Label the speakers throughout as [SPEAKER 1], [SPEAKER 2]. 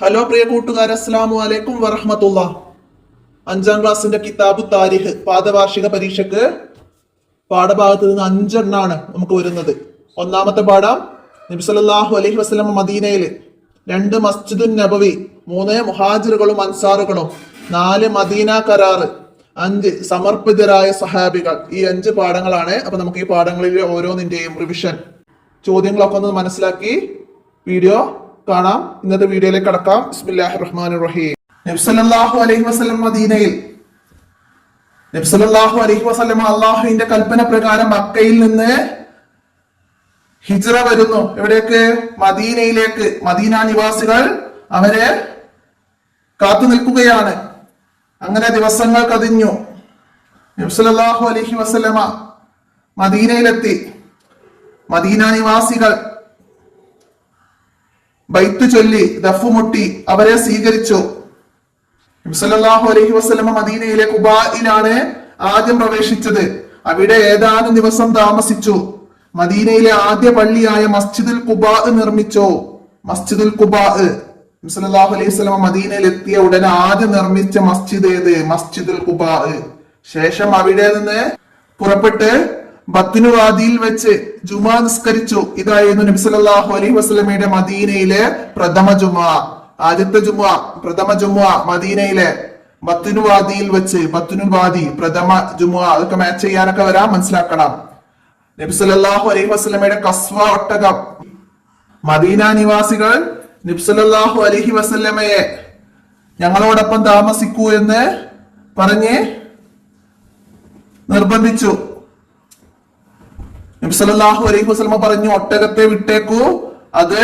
[SPEAKER 1] Hello പ്രിയ കൂട്ടുകാരെ, അസ്സലാമു അലൈക്കും വറഹ്മത്തുള്ളാഹ്. 5ാം ക്ലാസ്സിന്റെ കിതാബു താരിഖ് പാദവാർഷിക പരീക്ഷയ്ക്ക് പാഠഭാഗത്ത് നിന്ന് 5 എണ്ണാണ് നമുക്ക് വരുന്നത്. ഒന്നാമത്തെ പാഠം നബി സല്ലല്ലാഹു അലൈഹി വസല്ലം മദീനയിൽ, 2 മസ്ജിദുൻ നബവി, 3 മുഹാജിറുകളും അൻസാറുകളും, 4 മദീന കരാറ്, 5 സമർപ്പിതരായ സഹാബികൾ. ഈ 5 പാഠങ്ങളാണ്. അപ്പൊ നമുക്ക് ഈ പാഠങ്ങളിൽ ഓരോന്നിന്റെയും റിവിഷൻ ചോദ്യങ്ങളൊക്കെ ഒന്ന് മനസ്സിലാക്കി വീഡിയോ കാണാം. ഇന്നത്തെ വീഡിയോയിലേക്ക് കടക്കാം. ബിസ്മില്ലാഹിർ റഹ്മാനിർ റഹീം. നബി സല്ലല്ലാഹു അലൈഹി വസല്ലം മദീനയിൽ, നബി സല്ലല്ലാഹു അലൈഹി വസല്ലം അള്ളാഹുവിന്റെ കൽപ്പന പ്രകാരം മക്കയിൽ നിന്ന് ഹിജ്റ വരുന്നു. എവിടേക്ക്? മദീനയിലേക്ക്. മദീന നിവാസികൾ അവരെ കാത്തു നിൽക്കുകയാണ്. അങ്ങനെ ദിവസങ്ങൾ കതിഞ്ഞു. നബി സല്ലല്ലാഹു അലൈഹി വസല്ലമ മദീനയിലെത്തി. മദീന നിവാസികൾ ബൈത്ത് ചൊല്ലി ദഫുമുട്ടി അവരെ സ്വീകരിച്ചു. നബി സല്ലല്ലാഹു അലൈഹി വസല്ലമ മദീനയിലെ ഖുബായിലാണ് ആദ്യം പ്രവേശിച്ചത്. അവിടെ ഏതാനും ദിവസം താമസിച്ചു. മദീനയിലെ ആദ്യ പള്ളിയായ മസ്ജിദുൽ ഖുബാ നിർമ്മിച്ചു. മസ്ജിദുൽ ഖുബാ, നബി സല്ലല്ലാഹു അലൈഹി വസല്ലമ മദീനയിൽ എത്തിയ ഉടനെ ആദ്യം നിർമ്മിച്ച മസ്ജിദ് ഏത്? മസ്ജിദുൽ ഖുബാ. ശേഷം അവിടെ നിന്ന് പുറപ്പെട്ട് ബത്നു വാദിയിൽ വെച്ച് ജുമാ നിസ്കരിച്ചു. ഇതായിരുന്നു നബി സല്ലല്ലാഹു അലൈഹി വസല്ലമയുടെ മദീനയിലെ പ്രഥമ ജുമാ. ആദ്യത്തെ ജുമാ, പ്രഥമ ജുമാ മദീനയിലെ ബത്നു വാദിയിൽ വെച്ച്. ബത്നു വാദി, പ്രഥമ ജുമാ. അതൊക്കെ മാച്ച് ചെയ്യാനൊക്കെ വരാം, മനസ്സിലാക്കണം. നബി സല്ലല്ലാഹു അലൈഹി വസല്ലമയുടെ കസ്വ ഒട്ടകം. മദീന നിവാസികൾ നബി സല്ലല്ലാഹു അലൈഹി വസല്ലമയെ ഞങ്ങളോടൊപ്പം താമസിക്കൂ എന്ന് പറഞ്ഞ് നിർബന്ധിച്ചു. നബി സല്ലല്ലാഹു അലൈഹി വസല്ലമ പറഞ്ഞു, ഒട്ടകത്തെ വിട്ടേക്കൂ, അത്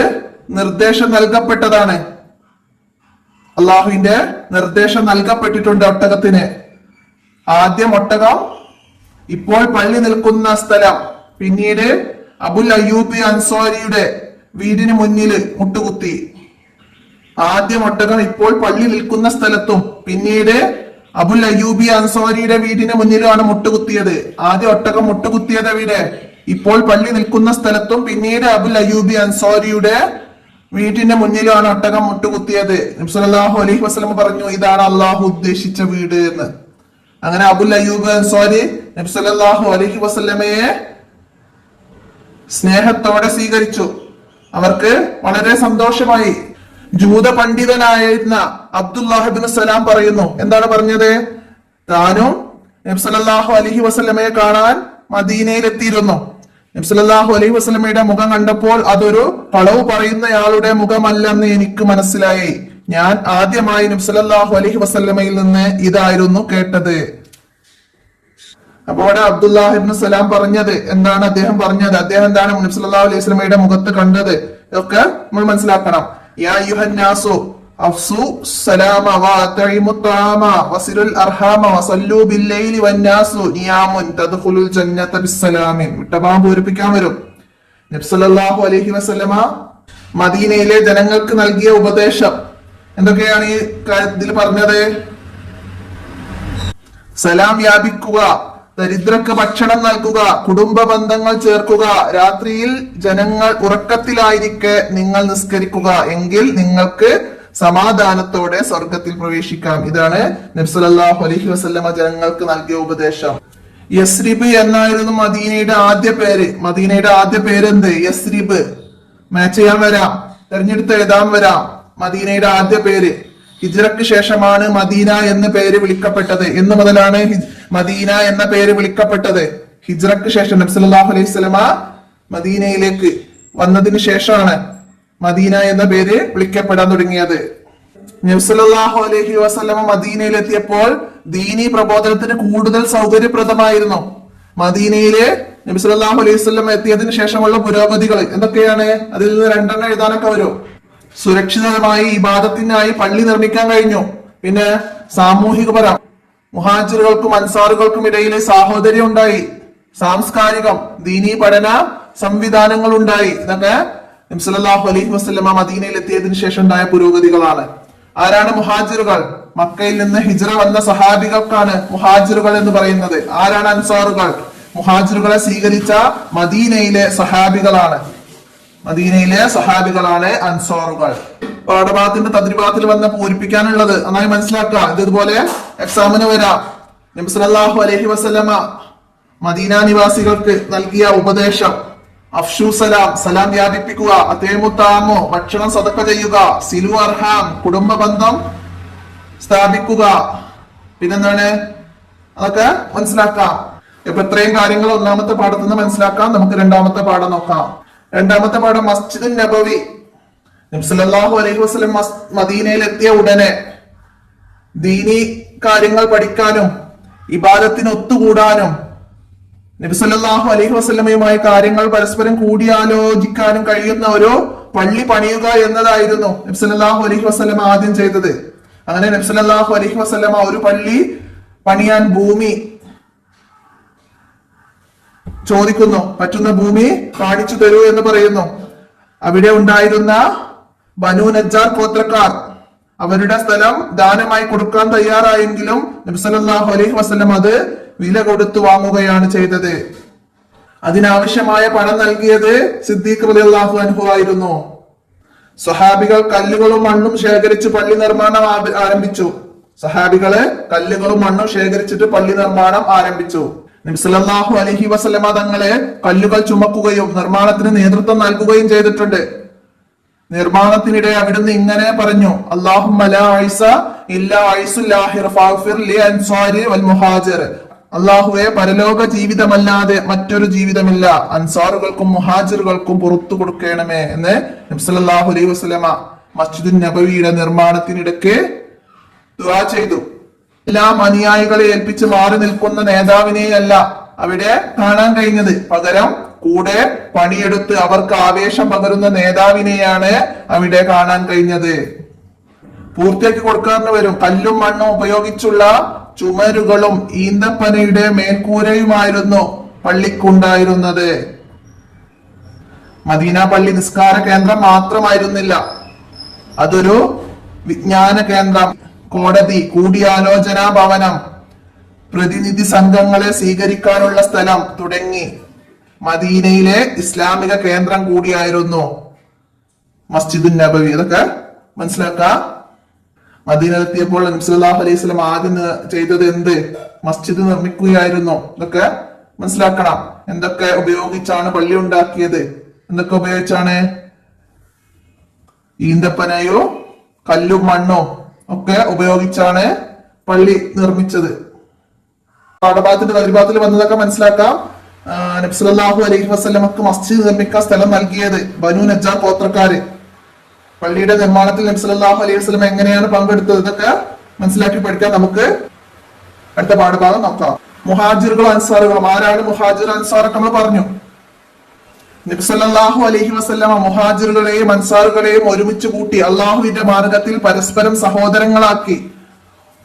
[SPEAKER 1] നിർദ്ദേശം നൽകപ്പെട്ടതാണ്. അള്ളാഹുവിന്റെ നിർദ്ദേശം നൽകപ്പെട്ടിട്ടുണ്ട് ഒട്ടകത്തിന്. ആദ്യം ഒട്ടകം ഇപ്പോൾ പള്ളി നിൽക്കുന്ന സ്ഥലം, പിന്നീട് അബുൽ അയ്യൂബി അൻസാരിയുടെ വീടിന് മുന്നിൽ മുട്ടുകുത്തി. ആദ്യം ഒട്ടകം ഇപ്പോൾ പള്ളി നിൽക്കുന്ന സ്ഥലത്തും പിന്നീട് അബുൽ അയ്യൂബി അൻസാരിയുടെ വീടിന് മുന്നിലുമാണ് മുട്ടുകുത്തിയത്. ആദ്യം ഒട്ടകം മുട്ടുകുത്തിയത് എവിടെ? ഇപ്പോൾ പള്ളി നിൽക്കുന്ന സ്ഥലത്തും പിന്നീട് അബുൽ അയ്യൂബി അൻസാരിയുടെ വീടിന്റെ മുന്നിലാണ് ഒട്ടകം മുട്ടുകുത്തിയത്. നബി സല്ലല്ലാഹു അലൈഹി വസല്ലം പറഞ്ഞു, ഇതാണ് അള്ളാഹു ഉദ്ദേശിച്ച വീട് എന്ന്. അങ്ങനെ അബുൽ അയ്യൂബ് അൻസാരി നബി സല്ലല്ലാഹു അലൈഹി വസല്ലമയെ സ്നേഹത്തോടെ സ്വീകരിച്ചു. അവർക്ക് വളരെ സന്തോഷമായി. ജൂത പണ്ഡിതനായിരുന്ന അബ്ദുല്ലാഹ് ഇബ്നു സലാം പറയുന്നു, എന്താണ് പറഞ്ഞത്? താനും നബി സല്ലല്ലാഹു അലൈഹി വസല്ലമയെ കാണാൻ മദീനയിൽ എത്തിയിരുന്നു. നബി സല്ലല്ലാഹു അലൈഹി വസല്ലമയുടെ മുഖം കണ്ടപ്പോൾ അതൊരു കളവ് പറയുന്നയാളുടെ മുഖമല്ലെന്ന് എനിക്ക് മനസ്സിലായി. ഞാൻ ആദ്യമായി നബി സല്ലല്ലാഹു അലൈഹി വസല്ലമയിൽ നിന്ന് ഇതായിരുന്നു കേട്ടത്. അപ്പോൾ അവിടെ അബ്ദുല്ലാഹ് ഇബ്നു സലാം പറഞ്ഞത് എന്താണ്? അദ്ദേഹം പറഞ്ഞത്, അദ്ദേഹം എന്താണ് നബി സല്ലല്ലാഹു അലൈഹി വസല്ലമയുടെ മുഖത്ത് കണ്ടത് ഇതൊക്കെ നമ്മൾ മനസ്സിലാക്കണം. യാ അയ്യുഹന്നാസു അഫ്സു സലാമ വഅത്ഇമു ത്വആമ വസിലുൽ അർഹാമ വസല്ലു ബില്ലൈലി വന്നാസു നിയാമുൻ തദ്ഖുലുൽ ജന്നത ബിസ്സലാമി. വിട്ടമാം പൂരിപ്പിക്കാൻ വരും. നബി സല്ലല്ലാഹു അലൈഹി വസല്ലമ മദീനയിലെ ജനങ്ങൾക്ക് നൽകിയ ഉപദേശം എന്തൊക്കെയാണ് ഈ കാര്യത്തിൽ പറഞ്ഞത്? സലാം വ്യാപിക്കുക, ദരിദ്രർക്ക് ഭക്ഷണം നൽകുക, കുടുംബ ബന്ധങ്ങൾ ചേർക്കുക, രാത്രിയിൽ ജനങ്ങൾ ഉറക്കത്തിലായിരിക്കെ നിങ്ങൾ നിസ്കരിക്കുക, എങ്കിൽ നിങ്ങൾക്ക് സമാധാനത്തോടെ സ്വർഗത്തിൽ പ്രവേശിക്കാം. ഇതാണ് നബി സല്ലല്ലാഹു അലൈഹി വസല്ലമ ജനങ്ങൾക്ക് നൽകിയ ഉപദേശം. യസ്രിബ് എന്നായിരുന്നു മദീനയുടെ ആദ്യ പേര്. മദീനയുടെ ആദ്യ പേര് എന്ത്? യസ്രിബ്. മാച്ച് ചെയ്യാൻ വരാം, തെരഞ്ഞെടുത്ത് എഴുതാൻ വരാം. മദീനയുടെ ആദ്യ പേര്. ഹിജ്റയ്ക്ക് ശേഷമാണ് മദീന എന്ന പേര് വിളിക്കപ്പെട്ടത്. എന്ന് മുതലാണ് മദീന എന്ന പേര് വിളിക്കപ്പെട്ടത്? ഹിജ്റയ്ക്ക് ശേഷം. നബി സല്ലല്ലാഹു അലൈഹി വസല്ലമ മദീനയിലേക്ക് വന്നതിന് ശേഷമാണ് മദീന എന്ന പേര് വിളിക്കപ്പെടാൻ തുടങ്ങിയത്. നബി സല്ലല്ലാഹു അലൈഹി വസല്ലമ മദീനയിലെത്തിയപ്പോൾ ദീനി പ്രബോധനത്തിന് കൂടുതൽ സൗകര്യപ്രദമായിരുന്നു. മദീനയിലെ നബി സല്ലല്ലാഹു അലൈഹി വസല്ലമ എത്തിയതിനു ശേഷമുള്ള പുരോഗതികൾ എന്തൊക്കെയാണ്? അതിൽ നിന്ന് 2 എണ്ണം എഴുതാനൊക്കെ വരും. സുരക്ഷിതമായി ഇബാദത്തിനായി പള്ളി നിർമ്മിക്കാൻ കഴിഞ്ഞു. പിന്നെ സാമൂഹികപരം, മുഹാജിറുകൾക്കും അൻസാറുകൾക്കും ഇടയിൽ സാഹോദര്യം ഉണ്ടായി. സാംസ്കാരികം, ദീനീ പഠന സംവിധാനങ്ങൾ ഉണ്ടായി. ഇതൊക്കെ നബി സല്ലല്ലാഹു അലൈഹി വസല്ലമ മദീനയിൽ എത്തിയതിനു ശേഷം ഉണ്ടായ പുരോഗതികളാണ്. ആരാണ് മുഹാജിറുകൾ? മക്കയിൽ നിന്ന് ഹിജ്റ വന്ന സഹാബികൾക്കാണ് മുഹാജിറുകൾ എന്ന് പറയുന്നത്. ആരാണ് അൻസാറുകൾ? മുഹാജിറുകളെ സ്വീകരിച്ച മദീനയിലെ സഹാബികളാണ്. മദീനയിലെ സഹാബികളാണ് അൻസാറുകൾ. പാഠഭാഗത്തിന്റെ തദ്രിഭാഗത്തിൽ വന്ന് പൂരിപ്പിക്കാനുള്ളത് നന്നായി മനസ്സിലാക്കുക. ഇതുപോലെ എക്സാമിന് വരാം. നബി സല്ലല്ലാഹു അലൈഹി വസല്ലമ മദീന നിവാസികൾക്ക് നൽകിയ ഉപദേശം: അഫ്ഷു സലാം, സലാം വ്യാപിപ്പിക്കുക. അതേമുത്താമോ, ഭക്ഷണം സദഖ ചെയ്യുക. സിലു അർഹാം, കുടുംബ ബന്ധം സ്ഥാപിക്കുക. പിന്നെന്താണ്, അതൊക്കെ മനസ്സിലാക്കാം. ഇപ്പൊ ഇത്രയും കാര്യങ്ങൾ ഒന്നാമത്തെ പാഠത്തിൽ നിന്ന് മനസ്സിലാക്കാം. നമുക്ക് രണ്ടാമത്തെ പാഠം നോക്കാം. രണ്ടാമത്തെ പാഠം മസ്ജിദുൻ നബവി. നബി സല്ലല്ലാഹു അലൈഹി വസല്ലം മദീനയിൽ എത്തിയ ഉടനെ ദീനി കാര്യങ്ങൾ പഠിക്കാനും ഇബാദത്തിന് ഒത്തുകൂടാനും നബി സല്ലല്ലാഹു അലൈഹി വസല്ലമയുമായി കാര്യങ്ങൾ പരസ്പരം കൂടിയാലോചിക്കാനും കഴിയുന്ന ഒരു പള്ളി പണിയുക എന്നതായിരുന്നു നബി സല്ലല്ലാഹു അലൈഹി വസല്ലമ ആദ്യം ചെയ്തത്. അങ്ങനെ നബി സല്ലല്ലാഹു അലൈഹി വസല്ലമ ഒരു പള്ളി പണിയാൻ ഭൂമി ചോദിക്കുന്നു. പറ്റുന്ന ഭൂമി കാണിച്ചു തരൂ എന്ന് പറയുന്നു. അവിടെ ഉണ്ടായിരുന്ന ബനൂ നജ്ജാർ ഗോത്രക്കാർ അവരുടെ സ്ഥലം ദാനമായി കൊടുക്കാൻ തയ്യാറായെങ്കിലും നബി സല്ലല്ലാഹു അലൈഹി വസല്ലം അത് വില കൊടുത്തു വാങ്ങുകയാണ് ചെയ്തത്. അതിനാവശ്യമായ പണം നൽകിയത് സിദ്ദീഖ് റളിയല്ലാഹു അൻഹു ആയിരുന്നു. സ്വഹാബികൾ കല്ലുകളും മണ്ണും ശേഖരിച്ച് പള്ളി നിർമ്മാണം ആരംഭിച്ചു. സഹാബികള് കല്ലുകളും മണ്ണും ശേഖരിച്ചിട്ട് പള്ളി നിർമ്മാണം ആരംഭിച്ചു. നബി സല്ലല്ലാഹു അലൈഹി വസല്ലമ തങ്ങളെ കല്ലുകൾ ചുമക്കുകയും നിർമ്മാണത്തിന് നേതൃത്വം നൽകുകയും ചെയ്തിട്ടുണ്ട്. നിർമ്മാണത്തിനിടെ അവിടുന്ന് ഇങ്ങനെ പറഞ്ഞു: അല്ലാഹുമ്മ ലാ ഐസ ഇല്ലാ ഐസുൽ ആഖിറ ഫഗ്ഫിർ ലി അൻസാരി വൽ മുഹാജിർ. അല്ലാഹുവേ, പരലോക ജീവിതമല്ലാതെ മറ്റൊരു ജീവിതമില്ല, അൻസാറുകൾക്കും മുഹാജിറുകൾക്കും പുറത്തു കൊടുക്കണമേ എന്ന് നബി സല്ലല്ലാഹു അലൈഹി വസല്ലമ മസ്ജിദുൻ നബവിയുടെ നിർമ്മാണത്തിനിടയ്ക്ക് ദുആ ചെയ്തു. എല്ലാം അനുയായികളെ ഏൽപ്പിച്ച് മാറി നിൽക്കുന്ന നേതാവിനെയല്ല അവിടെ കാണാൻ കഴിഞ്ഞത്. പകരം കൂടെ പണിയെടുത്ത് അവർക്ക് ആവേശം പകരുന്ന നേതാവിനെയാണ് അവിടെ കാണാൻ കഴിഞ്ഞത്. പൂർത്തിയാക്കി കൊടുക്കാറുണ്ട് വരും. കല്ലും മണ്ണും ഉപയോഗിച്ചുള്ള ചുമരുകളും ഈന്തപ്പനയുടെ മേൽക്കൂരയുമായിരുന്നു പള്ളിക്കുണ്ടായിരുന്നത്. മദീന പള്ളി നിസ്കാര കേന്ദ്രം മാത്രമായിരുന്നില്ല, അതൊരു വിജ്ഞാന കേന്ദ്രം, കോടതി, കൂടിയാലോചനാ ഭവനം, പ്രതിനിധി സംഘങ്ങളെ സ്വീകരിക്കാനുള്ള സ്ഥലം തുടങ്ങി മദീനയിലെ ഇസ്ലാമിക കേന്ദ്രം കൂടിയായിരുന്നു മസ്ജിദുൻ നബവി. ഇതൊക്കെ മനസ്സിലാക്കാം. മദീനയിലെത്തിയപ്പോൾ നബി സല്ലല്ലാഹു അലൈഹി വസല്ലം ആദ്യം ചെയ്തത് എന്ത്? മസ്ജിദ് നിർമ്മിക്കുകയായിരുന്നു. ഇതൊക്കെ മനസ്സിലാക്കണം. എന്തൊക്കെ ഉപയോഗിച്ചാണ് പള്ളി ഉണ്ടാക്കിയത്? എന്തൊക്കെ ഉപയോഗിച്ചാണ്? ഈന്തപ്പനയോ കല്ലും മണ്ണോ ഒക്കെ ഉപയോഗിച്ചാണ് പള്ളി നിർമ്മിച്ചത്. പാഠഭാഗത്തിന്റെ പരിഭാഗത്തിൽ വന്നതൊക്കെ മനസ്സിലാക്കാം. നബി സല്ലല്ലാഹു അലൈഹി വസല്ലമക്ക് മസ്ജിദ് നിർമ്മിക്കാൻ സ്ഥലം നൽകിയത് ബനൂ നജ്ജാർ ഗോത്രക്കാര്. പള്ളിയുടെ നിർമ്മാണത്തിൽ നബി സല്ലല്ലാഹു അലൈഹി വസല്ലം എങ്ങനെയാണ് പങ്കെടുത്തത്? ഇതൊക്കെ മനസ്സിലാക്കി പഠിക്കാൻ നമുക്ക് അടുത്ത പാഠഭാഗം നോക്കാം. മുഹാജിറുകളും അൻസാറുകളും. ആരാണ് മുഹാജിർ അൻസാറൊക്കെ നമ്മൾ പറഞ്ഞു. നബി സല്ലല്ലാഹു അലൈഹി വസല്ലമ മുഹാജിറുകളെയും അൻസാറുകളെയും ഒരുമിച്ച് കൂട്ടി അള്ളാഹുവിന്റെ മാർഗത്തിൽ പരസ്പരം സഹോദരങ്ങളാക്കി.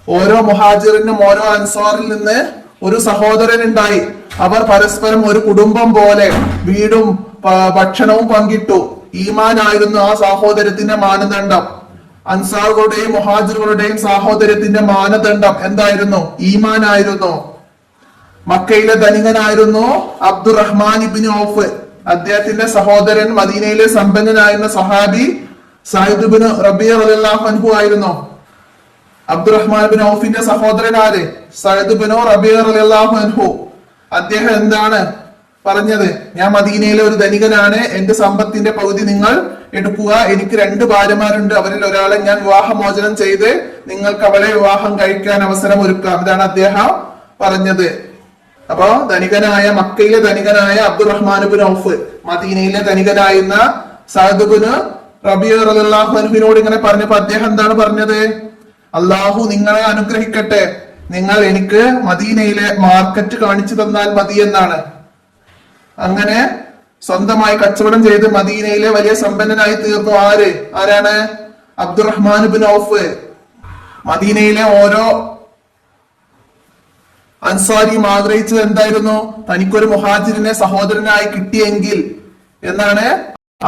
[SPEAKER 1] ഓരോ മുഹാജിറിനും ഓരോ അൻസാറിൽ നിന്ന് ഒരു സഹോദരൻ ഉണ്ടായി. അവർ പരസ്പരം ഒരു കുടുംബം പോലെ വീടും ഭക്ഷണവും പങ്കിട്ടു. ഈമാനായിരുന്നു ആ സഹോദരത്തിന്റെ മാനദണ്ഡം. അൻസാറുകളുടെയും മുഹാജിറുകളുടെയും സഹോദരത്തിന്റെ മാനദണ്ഡം എന്തായിരുന്നു? ഈമാനായിരുന്നു. മക്കയിലെ ധനികനായിരുന്നു അബ്ദുറഹ്മാൻ ഇബ്നു ഔഫ്. അദ്ദേഹത്തിന്റെ സഹോദരൻ മദീനയിലെ സമ്പന്നനായിരുന്ന സഹാബി സഅദ് ഇബ്നു റബീഅ റളിയല്ലാഹു അൻഹു ആയിരുന്നു. അബ്ദുറഹ്മാൻ ഇബ്നു ഔഫിന്റെ സഹോദരൻ ആര്? സഅദ് ഇബ്നു റബീഅ റളിയല്ലാഹു അൻഹു. അദ്ദേഹം എന്താണ് പറഞ്ഞത്? ഞാൻ മദീനയിലെ ഒരു ധനികനാണ്, എന്റെ സമ്പത്തിന്റെ പകുതി നിങ്ങൾ എടുക്കുക. എനിക്ക് 2 ഭാര്യമാരുണ്ട്, അവരിൽ ഒരാളെ ഞാൻ വിവാഹമോചനം ചെയ്ത് നിങ്ങൾക്ക് അവളെ വിവാഹം കഴിക്കാൻ അവസരം ഒരുക്കാം. ഇതാണ് അദ്ദേഹം പറഞ്ഞത്. അപ്പോ ധനികനായ, മക്കയിലെ ധനികനായ അബ്ദുറഹ്മാൻ ഇബ്നു ഔഫ് മദീനയിലെ ധനികനായിരുന്ന സഅദ് ഇബ്നു റബീഅ റളിയല്ലാഹു അൻഹുവിനോട് ഇങ്ങനെ പറഞ്ഞപ്പോ അദ്ദേഹം എന്താണ് പറഞ്ഞത്? അള്ളാഹു നിങ്ങളെ അനുഗ്രഹിക്കട്ടെ, നിങ്ങൾ എനിക്ക് മദീനയിലെ മാർക്കറ്റ് കാണിച്ചു തന്നാൽ മതി എന്നാണ്. അങ്ങനെ സ്വന്തമായി കച്ചവടം ചെയ്ത് മദീനയിലെ വലിയ സമ്പന്നനായി തീർന്നു. ആരാണ്? അബ്ദുറഹ്മാൻ ഇബ്നു ഔഫ്. മദീനയിലെ ഓരോ അൻസാരിയും ആഗ്രഹിച്ചത് എന്തായിരുന്നു? തനിക്കൊരു മുഹാജിറിനെ സഹോദരനായി കിട്ടിയെങ്കിൽ എന്നാണ്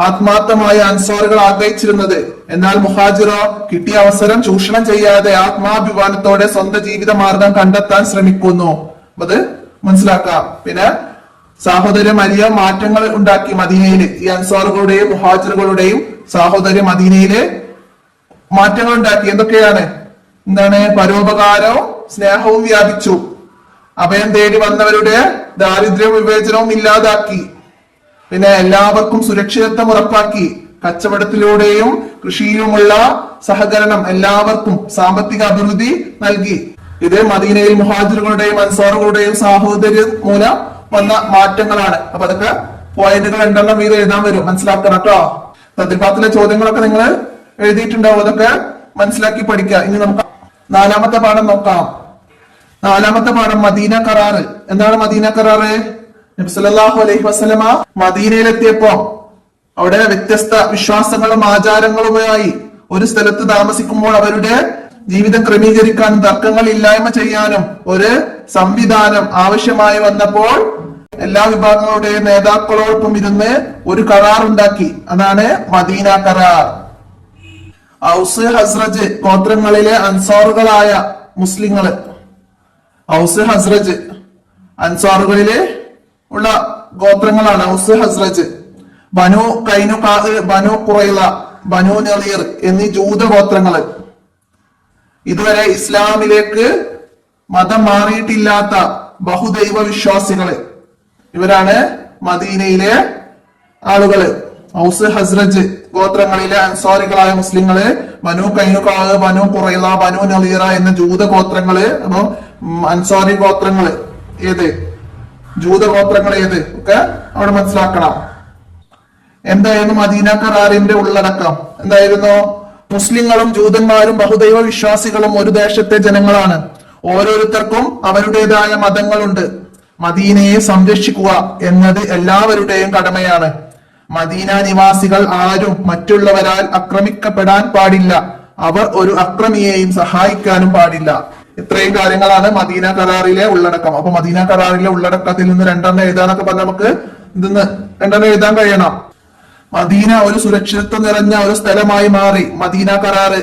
[SPEAKER 1] ആത്മാർത്ഥമായ അൻസാറുകൾ ആഗ്രഹിച്ചിരുന്നത്. എന്നാൽ മുഹാജിറോ കിട്ടിയ അവസരം ചൂഷണം ചെയ്യാതെ ആത്മാഭിമാനത്തോടെ സ്വന്തം ജീവിത മാർഗം കണ്ടെത്താൻ ശ്രമിക്കുന്നു. അത് മനസ്സിലാക്കാം. പിന്നെ സാഹോദര്യം വലിയ മാറ്റങ്ങൾ ഉണ്ടാക്കി മദീനയില്. ഈ അൻസാറുകളുടെയും മുഹാജിറുകളുടെയും സാഹോദര്യം മദീനയില് മാറ്റങ്ങൾ ഉണ്ടാക്കി. എന്തൊക്കെയാണ്? എന്താണ്? പരോപകാരവും സ്നേഹവും വ്യാപിച്ചു. അഭയം തേടി വന്നവരുടെ ദാരിദ്ര്യവും വിവേചനവും ഇല്ലാതാക്കി. പിന്നെ എല്ലാവർക്കും സുരക്ഷിതത്വം ഉറപ്പാക്കി. കച്ചവടത്തിലൂടെയും കൃഷിയിലുമുള്ള സഹകരണം എല്ലാവർക്കും സാമ്പത്തിക അഭിവൃദ്ധി നൽകി. ഇത് മദീനയിൽ മുഹാജിറുകളുടെയും അൻസാറുകളുടെയും സാഹോദര്യം മൂലം വന്ന മാറ്റങ്ങളാണ്. അപ്പൊ അതൊക്കെ പോയിന്റുകൾ രണ്ടെണ്ണം വീതം എഴുതാൻ വരും, മനസ്സിലാക്കണം കേട്ടോ. തദ്രിപാത്തിലെ ചോദ്യങ്ങളൊക്കെ നിങ്ങൾ എഴുതിയിട്ടുണ്ടാവും, അതൊക്കെ മനസ്സിലാക്കി പഠിക്കുക. ഇനി നമുക്ക് നാലാമത്തെ പാഠം നോക്കാം. നാലാമത്തെ പാഠം മദീന കരാറ്. എന്താണ് മദീന കരാറ്? നബി സല്ലല്ലാഹു അലൈഹി വസല്ലമ മദീനയിലെത്തിയപ്പോ അവിടെ വ്യത്യസ്ത വിശ്വാസങ്ങളും ആചാരങ്ങളുമായി ഒരു സ്ഥലത്ത് താമസിക്കുമ്പോൾ അവരുടെ ജീവിതം ക്രമീകരിക്കാനും തർക്കങ്ങൾ ഇല്ലായ്മ ചെയ്യാനും ഒരു സംവിധാനം ആവശ്യമായി വന്നപ്പോൾ എല്ലാ വിഭാഗങ്ങളുടെയും നേതാക്കളോടൊപ്പം ഇരുന്ന് ഒരു കരാർ ഉണ്ടാക്കി. അതാണ് മദീന കരാർ. ഔസ് ഹസ്രജ് ഗോത്രങ്ങളിലെ അൻസാറുകളായ മുസ്ലിങ്ങള്, ഔസ് ഹസ്രജ് അൻസാറുകളിലെ ഉള്ള ഗോത്രങ്ങളാണ് ഔസ് ഹസ്രജ്. ബനു കൈനുകാ, ബനു ഖുറൈള, ബനു നളീർ എന്നീ ജൂത ഗോത്രങ്ങള്. ഇതുവരെ ഇസ്ലാമിലേക്ക് മതം മാറിയിട്ടില്ലാത്ത ബഹുദൈവ വിശ്വാസികള്. ഇവരാണ് മദീനയിലെ ആളുകള്. ഔസ് ഹസ്രജ് ഗോത്രങ്ങളിലെ അൻസാരികളായ മുസ്ലിങ്ങള്, ബനു കൈനുകാ, ബനു ഖുറൈള, ബനു നളീറ എന്ന ജൂത ഗോത്രങ്ങള്. അപ്പൊ അൻസാരി ഗോത്രങ്ങള് ഏത്, ജൂത ഗോത്രങ്ങൾ ഏത് ഒക്കെ അവിടെ മനസ്സിലാക്കണം. എന്തായിരുന്നു മദീന കരാറിന്റെ ഉള്ളടക്കം? എന്തായിരുന്നു? മുസ്ലിങ്ങളും ജൂതന്മാരും ബഹുദൈവ വിശ്വാസികളും ഒരു ദേശത്തെ ജനങ്ങളാണ്. ഓരോരുത്തർക്കും അവരുടേതായ മതങ്ങളുണ്ട്. മദീനയെ സംരക്ഷിക്കുക എന്നത് എല്ലാവരുടെയും കടമയാണ്. മദീന നിവാസികൾ ആരും മറ്റുള്ളവരാൽ ആക്രമിക്കപ്പെടാൻ പാടില്ല. അവർ ഒരു അക്രമിയെയും സഹായിക്കാനും പാടില്ല. ഇത്രയും കാര്യങ്ങളാണ് മദീന കരാറിലെ ഉള്ളടക്കം. അപ്പൊ മദീന കരാറിലെ ഉള്ളടക്കത്തിൽ നിന്ന് രണ്ടെണ്ണം എഴുതാനൊക്കെ പറഞ്ഞാൽ നമുക്ക് ഇതിന്ന് രണ്ടെണ്ണം എഴുതാൻ കഴിയണം. മദീന ഒരു സുരക്ഷിതത്വം നിറഞ്ഞ ഒരു സ്ഥലമായി മാറി. മദീന കരാറ്,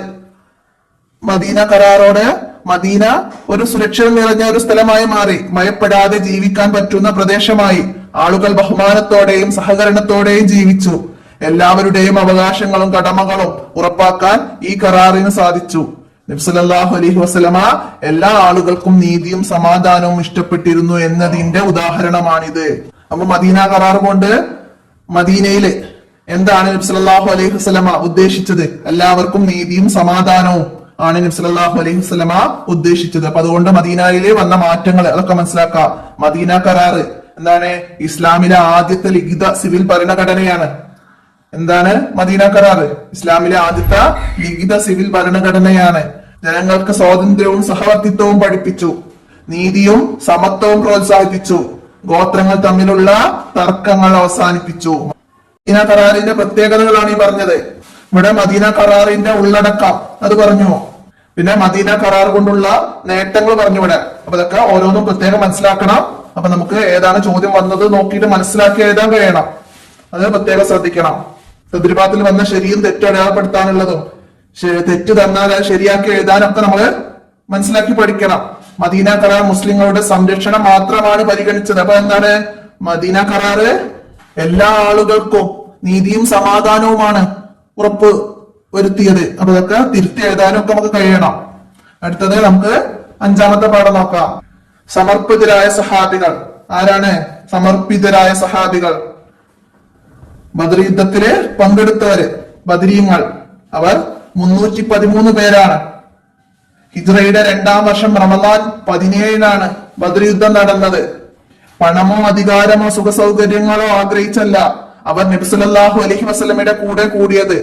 [SPEAKER 1] മദീന കരാറോടെ മദീന ഒരു സുരക്ഷിതം നിറഞ്ഞ ഒരു സ്ഥലമായി മാറി. ഭയപ്പെടാതെ ജീവിക്കാൻ പറ്റുന്ന പ്രദേശമായി. ആളുകൾ ബഹുമാനത്തോടെയും സഹകരണത്തോടെയും ജീവിച്ചു. എല്ലാവരുടെയും അവകാശങ്ങളും കടമകളും ഉറപ്പാക്കാൻ ഈ കരാറിന് സാധിച്ചു. നബി സല്ലല്ലാഹു അലൈഹി വസല്ലമ എല്ലാ ആളുകൾക്കും നീതിയും സമാധാനവും ഇഷ്ടപ്പെട്ടിരുന്നു എന്നതിന്റെ ഉദാഹരണമാണിത്. അപ്പൊ മദീന കരാർ കൊണ്ട് മദീനയില് എന്താണ് നബി സല്ലല്ലാഹു അലൈഹി വസല്ലമ ഉദ്ദേശിച്ചത്? എല്ലാവർക്കും നീതിയും സമാധാനവും ആണ് നബി സല്ലല്ലാഹു അലൈഹി വസല്ലമ ഉദ്ദേശിച്ചത്. അപ്പൊ അതുകൊണ്ട് മദീനയിലെ വന്ന മാറ്റങ്ങൾ അതൊക്കെ മനസ്സിലാക്കാം. മദീന കരാറ് എന്താണ്? ഇസ്ലാമിലെ ആദ്യത്തെ ലിഖിത സിവിൽ ഭരണഘടനയാണ്. എന്താണ് മദീന കരാറ്? ഇസ്ലാമിലെ ആദ്യത്തെ ലിഖിത സിവിൽ ഭരണഘടനയാണ്. ജനങ്ങൾക്ക് സ്വാതന്ത്ര്യവും സഹവർത്തിത്വവും പഠിപ്പിച്ചു. നീതിയും സമത്വവും പ്രോത്സാഹിപ്പിച്ചു. ഗോത്രങ്ങൾ തമ്മിലുള്ള തർക്കങ്ങൾ അവസാനിപ്പിച്ചു. മദീന കരാറിന്റെ പ്രത്യേകതകളാണ് ഈ പറഞ്ഞത്. ഇവിടെ മദീന കരാറിന്റെ ഉള്ളടക്കം അത് പറഞ്ഞു. പിന്നെ മദീന കരാർ കൊണ്ടുള്ള നേട്ടങ്ങൾ പറഞ്ഞു ഇവിടെ. അപ്പൊ ഇതൊക്കെ ഓരോന്നും പ്രത്യേകം മനസ്സിലാക്കണം. അപ്പൊ നമുക്ക് ഏതാണ് ചോദ്യം വന്നത് നോക്കിയിട്ട് മനസ്സിലാക്കി എഴുതാൻ കഴിയണം. അത് പ്രത്യേകം ശ്രദ്ധിക്കണം. തദ്രിപാത്തിൽ വന്ന ശരിയും തെറ്റും അടയാളപ്പെടുത്താനുള്ളതും തെറ്റ് തന്നാൽ അത് ശരിയാക്കി എഴുതാനൊക്കെ നമ്മള് മനസ്സിലാക്കി പഠിക്കണം. മദീന കരാർ മുസ്ലിങ്ങളുടെ സംരക്ഷണം മാത്രമാണ് പരിഗണിച്ചത്. അപ്പൊ എന്താണ് മദീന കരാറ്? എല്ലാ ആളുകൾക്കും നീതിയും സമാധാനവുമാണ് ഉറപ്പ് വരുത്തിയത്. അപ്പൊ ഇതൊക്കെ തിരുത്തി എഴുതാനും ഒക്കെ നമുക്ക് കഴിയണം. അടുത്തത് നമുക്ക് അഞ്ചാമത്തെ പാഠം നോക്കാം. സമർപ്പിതരായ സഹാബികൾ. ആരാണ് സമർപ്പിതരായ സഹാബികൾ? ബദർ യുദ്ധത്തില് പങ്കെടുത്തവര്, ബദരീങ്ങൾ. അവർ 313 പേരാണ്. ഹിജ്റയുടെ 2-ാം വർഷം റമദാൻ 17-നാണ് ബദർ യുദ്ധം നടന്നത്. പണമോ അധികാരമോ സുഖ സൗകര്യങ്ങളോ ആഗ്രഹിച്ചല്ല അവർ നബി സല്ലല്ലാഹു അലൈഹി വസല്ലമയുടെ കൂടെ കൂടിയത്.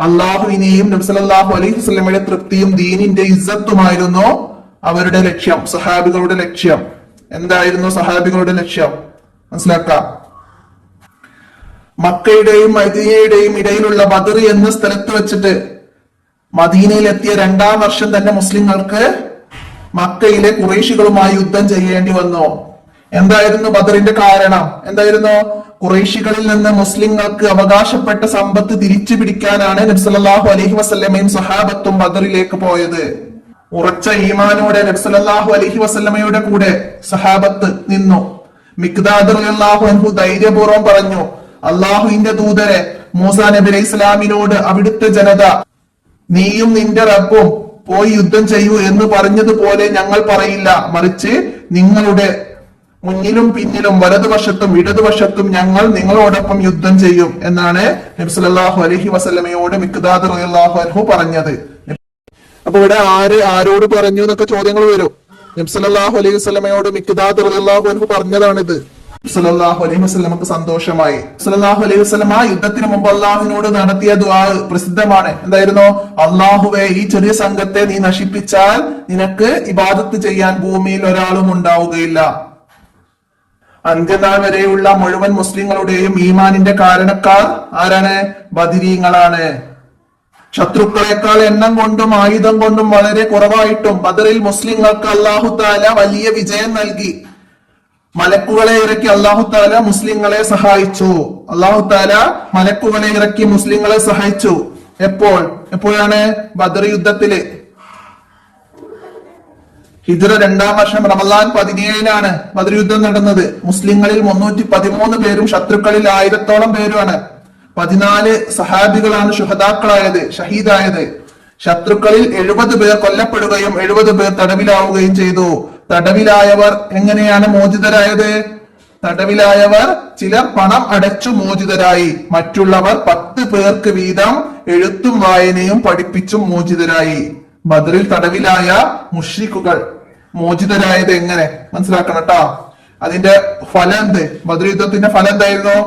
[SPEAKER 1] അള്ളാഹുവിനെയും നബി സല്ലല്ലാഹു അലൈഹി വസല്ലമയുടെ തൃപ്തിയും ദീനിന്റെ ഇസ്സത്തുമായിരുന്നു അവരുടെ ലക്ഷ്യം. സഹാബികളുടെ ലക്ഷ്യം എന്തായിരുന്നു? സഹാബികളുടെ ലക്ഷ്യം മനസ്സിലാക്കാം. മക്കയുടെയും മദീനയുടെയും ഇടയിലുള്ള ബദർ എന്ന സ്ഥലത്ത് വെച്ചിട്ട് മദീനയിലെത്തിയ 2-ാം വർഷം തന്നെ മുസ്ലിങ്ങൾക്ക് മക്കയിലെ ഖുറൈശികളുമായി യുദ്ധം ചെയ്യേണ്ടി വന്നു. എന്തായിരുന്നു ബദറിന്റെ കാരണം? എന്തായിരുന്നു? ഖുറൈശികളിൽ നിന്ന് മുസ്ലിങ്ങൾക്ക് അവകാശപ്പെട്ട സമ്പത്ത് തിരിച്ചു പിടിക്കാനാണ് നബി സല്ലല്ലാഹു അലൈഹി വസല്ലമയും സഹാബത്തും ബദറിലേക്ക് പോയത്. ഉറച്ച ഈമാനോടെ നബി സല്ലല്ലാഹു അലൈഹി വസല്ലമയുടെ കൂടെ സഹാബത്ത് നിന്നു. മിഖ്ദാദ് റളിയല്ലാഹു അൻഹു ധൈര്യപൂർവ്വം പറഞ്ഞു, അള്ളാഹുവിന്റെ ദൂതരെ, മൂസാ നബി അലൈഹി ഇസ്ലാമിനോട് അവിടുത്തെ ജനത നീയും നിന്റെ റബ്ബും പോയി യുദ്ധം ചെയ്യൂ എന്ന് പറഞ്ഞതുപോലെ ഞങ്ങൾ പറയില്ല, മറിച്ച് നിങ്ങളുടെ മുന്നിലും പിന്നിലും വലതുവശത്തും ഇടതുവശത്തും ഞങ്ങൾ നിങ്ങളോടൊപ്പം യുദ്ധം ചെയ്യും എന്നാണ് നബി സല്ലല്ലാഹു അലൈഹി വസല്ലമയോട് മിഖ്ദാദ് റളിയല്ലാഹു അൻഹു പറഞ്ഞത്. അപ്പൊ ഇവിടെ ആരോട് പറഞ്ഞു എന്നൊക്കെ ചോദ്യങ്ങൾ വരും. നബി സല്ലല്ലാഹു അലൈഹി വസല്ലമയോട് മിഖ്ദാദ് റളിയല്ലാഹു അൻഹു പറഞ്ഞതാണിത്. സല്ലല്ലാഹു അലൈഹി വസല്ലമക്ക് സന്തോഷമായി. സല്ലല്ലാഹു അലൈഹി വസല്ലമ യുദ്ധത്തിന് മുമ്പ് അള്ളാഹുവിനോട് നടത്തിയ ദുആ പ്രസിദ്ധമാണ്. എന്തായിരുന്നു? അള്ളാഹുവേ, ഈ ചെറിയ സംഘത്തെ നീ നശിപ്പിച്ചാൽ നിനക്ക് ഇബാദത്ത് ചെയ്യാൻ ഭൂമിയിൽ ഒരാളും ഉണ്ടാവുകയില്ല. അന്ത്യനാൾ വരെയുള്ള മുഴുവൻ മുസ്ലിങ്ങളുടെയും ഈമാനിന്റെ കാരണക്കാർ ആരാണ്? ബദരീങ്ങളാണ്. ശത്രുക്കളെക്കാൾ എണ്ണം കൊണ്ടും ആയുധം കൊണ്ടും വളരെ കുറവായിട്ടും ബദറിൽ മുസ്ലിങ്ങൾക്ക് അല്ലാഹു തആല വലിയ വിജയം നൽകി. മലക്കുകളെ ഇറക്കി അല്ലാഹു തആല മുസ്ലിങ്ങളെ സഹായിച്ചു. അല്ലാഹു തആല മലക്കുകളെ ഇറക്കി മുസ്ലിങ്ങളെ സഹായിച്ചു. എപ്പോഴാണ്? ബദർ യുദ്ധത്തില്. ഹിജ്റ 2-ാം വർഷം റമളാൻ 17-നാണ് ബദർ യുദ്ധം നടന്നത്. മുസ്ലിങ്ങളിൽ 313 പേരും ശത്രുക്കളിൽ 1000-ഓളം പേരുമാണ്. 14 സഹാബികളാണ് ശുഹദാക്കളായത്, ഷഹീദായത്. ശത്രുക്കളിൽ 70 പേർ കൊല്ലപ്പെടുകയും 70 പേർ തടവിലാവുകയും ചെയ്തു. തടവിലായവർ എങ്ങനെയാണ് മോചിതരായത്? തടവിലായവർ ചിലർ പണം അടച്ചു മോചിതരായി, മറ്റുള്ളവർ 10 പേർക്ക് വീതം എഴുത്തും വായനയും പഠിപ്പിച്ചും മോചിതരായി. ബദറിൽ തടവിലായ മുശ്രിക്കുകൾ മോചിതരായത് എങ്ങനെ മനസ്സിലാക്കണം കേട്ടോ. അതിന്റെ ഫലം എന്ത്? ബദർ യുദ്ധത്തിന്റെ ഫലം എന്തായിരുന്നു?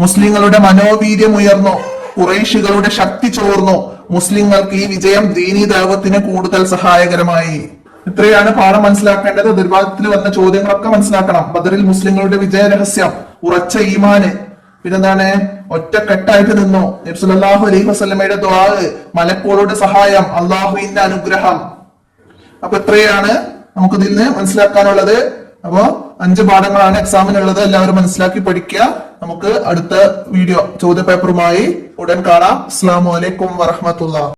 [SPEAKER 1] മുസ്ലിങ്ങളുടെ മനോവീര്യം ഉയർന്നു, ഖുറൈശികളുടെ ശക്തി ചോർന്നു. മുസ്ലിങ്ങൾക്ക് ഈ വിജയം ദീനീ ദഅവത്തിന് കൂടുതൽ സഹായകരമായി. ഇത്രയാണ് പാഠം മനസ്സിലാക്കേണ്ടത്. ദുർഭാഗ്യത്തിൽ വന്ന ചോദ്യങ്ങളൊക്കെ മനസ്സിലാക്കണം. ബദറിൽ മുസ്ലിങ്ങളുടെ വിജയ രഹസ്യം ഉറച്ച ഈമാന്, പിന്നെന്താണ്? ഒറ്റക്കെട്ടായിട്ട് നിന്നു. നബി സല്ലല്ലാഹു അലൈഹി വസല്ലമയുടെ ദുആ, മലക്കുകളുടെ സഹായം, അള്ളാഹുവിന്റെ അനുഗ്രഹം. അപ്പൊ ഇത്രയാണ് നമുക്ക് ഇതിൽ നിന്ന് മനസ്സിലാക്കാനുള്ളത്. അപ്പോ 5 പാഠങ്ങളാണ് എക്സാമിനുള്ളത്. എല്ലാവരും മനസ്സിലാക്കി പഠിക്കുക. നമുക്ക് അടുത്ത വീഡിയോ ചോദ്യപേപ്പറുമായി ഉടൻ കാണാം. അസ്സലാമു അലൈക്കും വറഹ്മത്തുള്ളാഹി.